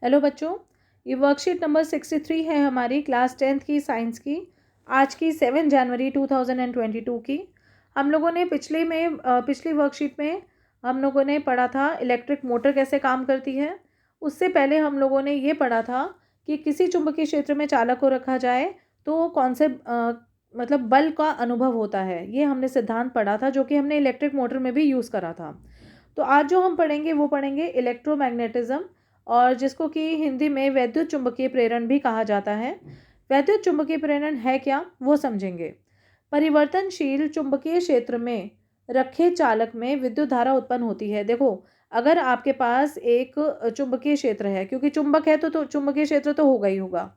Hello बच्चों, ये worksheet number 63 है हमारी क्लास 10th की साइंस की, आज की 7 जनवरी 2022 की। हम लोगों ने पिछली वर्कशीट में हम लोगों ने पढ़ा था इलेक्ट्रिक मोटर कैसे काम करती है। उससे पहले हम लोगों ने ये पढ़ा था कि किसी चुंबकीय क्षेत्र में चालक को रखा जाए तो कौन से मतलब बल का अनुभव होता है, ये हमने सिद्धांत पढ़ा था जो कि हमने इलेक्ट्रिक मोटर में भी यूज़ करा था। तो आज जो हम पढ़ेंगे वो पढ़ेंगे इलेक्ट्रोमैग्नेटिज्म, और जिसको कि हिंदी में वैद्युत चुंबकीय प्रेरण भी कहा जाता है। वैद्युत चुंबकीय प्रेरण है क्या, वो समझेंगे। परिवर्तनशील चुंबकीय क्षेत्र में रखे चालक में विद्युत धारा उत्पन्न होती है। देखो, अगर आपके पास एक चुंबकीय क्षेत्र है, क्योंकि चुंबक है तो चुंबकीय क्षेत्र तो होगा ही होगा।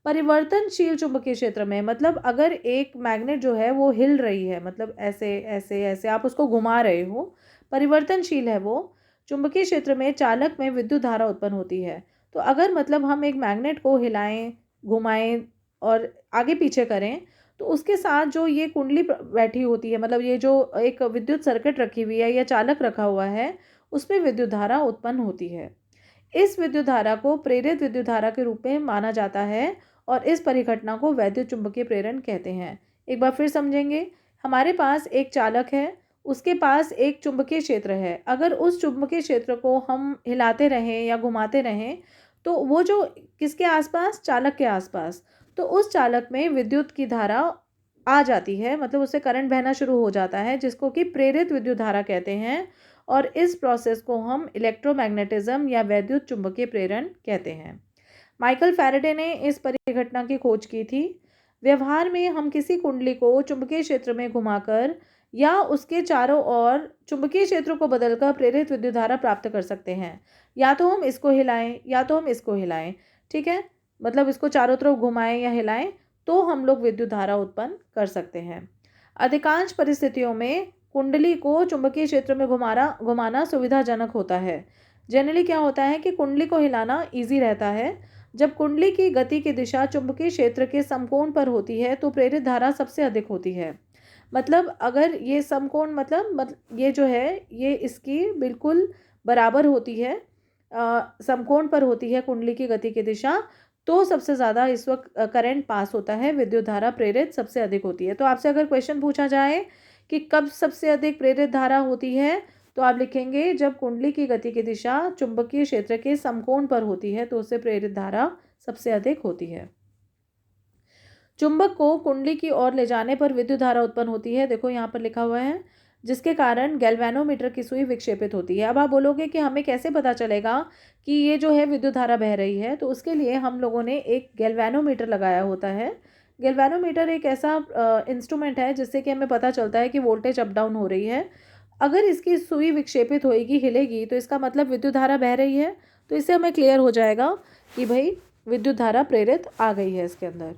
परिवर्तनशील चुंबकीय क्षेत्र में मतलब अगर एक मैग्नेट जो है वो हिल रही है, मतलब ऐसे ऐसे ऐसे आप उसको घुमा रहे हो, परिवर्तनशील है वो। चुंबकीय क्षेत्र में चालक में विद्युत धारा उत्पन्न होती है। तो अगर मतलब हम एक मैग्नेट को हिलाएं, घुमाएं और आगे पीछे करें, तो उसके साथ जो ये कुंडली बैठी होती है, मतलब ये जो एक विद्युत सर्किट रखी हुई है या चालक रखा हुआ है, उसमें विद्युत धारा उत्पन्न होती है। इस विद्युत धारा को प्रेरित विद्युत धारा के रूप में माना जाता है और इस परिघटना को वैद्युत चुंबकीय प्रेरण कहते हैं। एक बार फिर समझेंगे। हमारे पास एक चालक है, उसके पास एक चुंबकीय क्षेत्र है। अगर उस चुंबकीय क्षेत्र को हम हिलाते रहें या घुमाते रहें, तो वो जो किसके आसपास, चालक के आसपास, तो उस चालक में विद्युत की धारा आ जाती है, मतलब उससे करंट बहना शुरू हो जाता है, जिसको कि प्रेरित विद्युत धारा कहते हैं। और इस प्रोसेस को हम इलेक्ट्रोमैग्नेटिज्म या वैद्युत चुंबकीय प्रेरण कहते हैं। माइकल फैराडे ने इस परिघटना की खोज की थी। व्यवहार में हम किसी कुंडली को चुंबकीय क्षेत्र में घुमाकर या उसके चारों ओर चुंबकीय क्षेत्र को बदलकर प्रेरित विद्युत धारा प्राप्त कर सकते हैं। या तो हम इसको हिलाएं या तो हम इसको हिलाएं, ठीक है, मतलब इसको चारों तरफ घुमाएं या हिलाएं, तो हम लोग विद्युत धारा उत्पन्न कर सकते हैं। अधिकांश परिस्थितियों में कुंडली को चुंबकीय क्षेत्र में घुमाना सुविधाजनक होता है। जनरली क्या होता है कि कुंडली को हिलाना ईजी रहता है। जब कुंडली की गति की दिशा चुंबकीय क्षेत्र के समकोण पर होती है तो प्रेरित धारा सबसे अधिक होती है। मतलब अगर ये समकोण मतलब ये जो है ये इसकी बिल्कुल बराबर होती है, समकोण पर होती है कुंडली की गति की दिशा, तो सबसे ज़्यादा इस वक्त करंट पास होता है, विद्युत धारा प्रेरित सबसे अधिक होती है। तो आपसे अगर क्वेश्चन पूछा जाए कि कब सबसे अधिक प्रेरित धारा होती है, तो आप लिखेंगे जब कुंडली की गति की दिशा चुंबकीय क्षेत्र के समकोण पर होती है तो उससे प्रेरित धारा सबसे अधिक होती है। चुंबक को कुंडली की ओर ले जाने पर विद्युत धारा उत्पन्न होती है, देखो यहाँ पर लिखा हुआ है, जिसके कारण गैल्वेनोमीटर की सुई विक्षेपित होती है। अब आप बोलोगे कि हमें कैसे पता चलेगा कि ये जो है विद्युत धारा बह रही है, तो उसके लिए हम लोगों ने एक गैल्वेनोमीटर लगाया होता है। गैल्वेनोमीटर एक ऐसा इंस्ट्रूमेंट है जिससे कि हमें पता चलता है कि वोल्टेज अप डाउन हो रही है। अगर इसकी सुई विक्षेपित होएगी, हिलेगी, तो इसका मतलब विद्युत धारा बह रही है। तो इससे हमें क्लियर हो जाएगा कि भाई विद्युत धारा प्रेरित आ गई है इसके अंदर।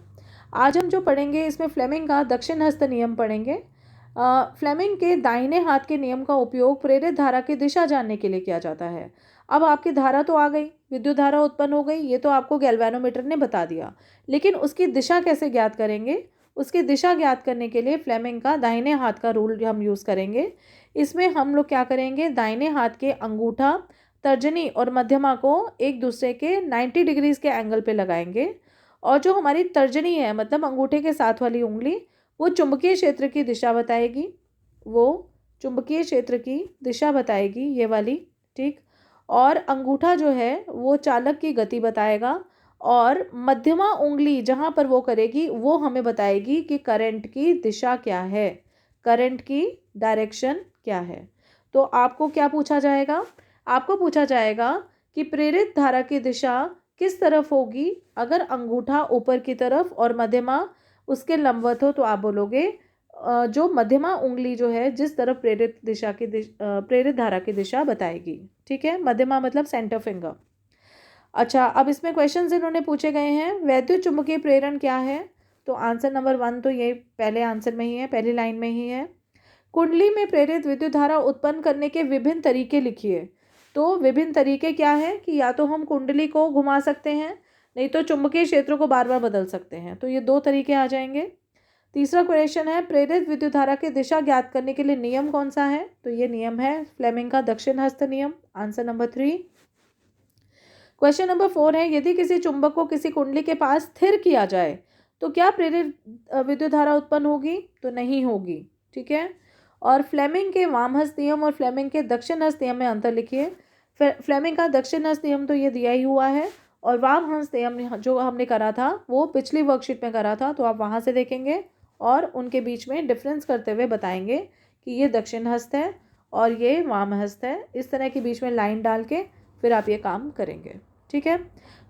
आज हम जो पढ़ेंगे इसमें फ्लेमिंग का दक्षिण हस्त नियम पढ़ेंगे। फ्लेमिंग के दाहिने हाथ के नियम का उपयोग प्रेरित धारा की दिशा जानने के लिए किया जाता है। अब आपकी धारा तो आ गई, विद्युत धारा उत्पन्न हो गई, ये तो आपको गैल्वेनोमीटर ने बता दिया, लेकिन उसकी दिशा कैसे ज्ञात करेंगे? उसकी दिशा ज्ञात करने के लिए फ्लेमिंग का दाहिने हाथ का रूल हम यूज़ करेंगे। इसमें हम लोग क्या करेंगे, दाहिने हाथ के अंगूठा, तर्जनी और मध्यमा को एक दूसरे के 90 डिग्रीज के एंगल पे लगाएंगे, और जो हमारी तर्जनी है मतलब अंगूठे के साथ वाली उंगली, वो चुंबकीय क्षेत्र की दिशा बताएगी, वो चुंबकीय क्षेत्र की दिशा बताएगी, ये वाली, ठीक। और अंगूठा जो है वो चालक की गति बताएगा, और मध्यमा उंगली जहाँ पर वो करेगी वो हमें बताएगी कि करंट की दिशा क्या है, करंट की डायरेक्शन क्या है। तो आपको क्या पूछा जाएगा? आपको पूछा जाएगा कि प्रेरित धारा की दिशा किस तरफ होगी। अगर अंगूठा ऊपर की तरफ और मध्यमा उसके लंबवत हो तो आप बोलोगे जो मध्यमा उंगली जो है जिस तरफ प्रेरित धारा की दिशा बताएगी, ठीक है। मध्यमा मतलब सेंटर फिंगर। अच्छा, अब इसमें क्वेश्चंस इन्होंने पूछे गए हैं, वैद्युत चुंबकीय प्रेरण क्या है? तो आंसर नंबर 1 तो ये पहले आंसर में ही है, पहली लाइन में ही है। कुंडली में प्रेरित विद्युत धारा उत्पन्न करने के विभिन्न तरीके लिखिए। तो विभिन्न तरीके क्या है कि या तो हम कुंडली को घुमा सकते हैं, नहीं तो चुंबकीय क्षेत्र को बार बार बदल सकते हैं, तो ये 2 तरीके आ जाएंगे। तीसरा क्वेश्चन है, प्रेरित विद्युत धारा की दिशा ज्ञात करने के लिए नियम कौन सा है? तो ये नियम है फ्लेमिंग का दक्षिण हस्त नियम, आंसर नंबर 3। क्वेश्चन नंबर 4 है, यदि किसी चुंबक को किसी कुंडली के पास स्थिर किया जाए तो क्या प्रेरित विद्युत धारा उत्पन्न होगी? तो नहीं होगी। ठीक है। और फ्लेमिंग के वामहस्त नियम और फ्लेमिंग के दक्षिणहस्त नियम में अंतर लिखिए। फ्लेमिंग का दक्षिणहस्त नियम तो ये दिया ही हुआ है, और वामहस्त नियम जो हमने करा था वो पिछली वर्कशीट में करा था, तो आप वहाँ से देखेंगे और उनके बीच में डिफरेंस करते हुए बताएंगे कि ये दक्षिणहस्त है और ये वामहस्त है। इस तरह के बीच में लाइन डाल के फिर आप ये काम करेंगे। ठीक है।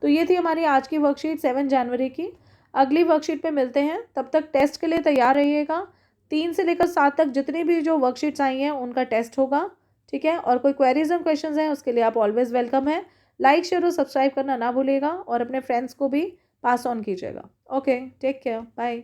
तो ये थी हमारी आज की वर्कशीट 7 जनवरी की। अगली वर्कशीट पे मिलते हैं, तब तक टेस्ट के लिए तैयार रहिएगा। 3 से लेकर 7 तक जितनी भी जो वर्कशीट्स आई हैं उनका टेस्ट होगा। ठीक है। और कोई क्वेरीज एंड क्वेश्चंस हैं उसके लिए आप ऑलवेज वेलकम है। लाइक शेयर और सब्सक्राइब करना ना भूलिएगा और अपने फ्रेंड्स को भी पास ऑन कीजिएगा। Okay, take care, bye.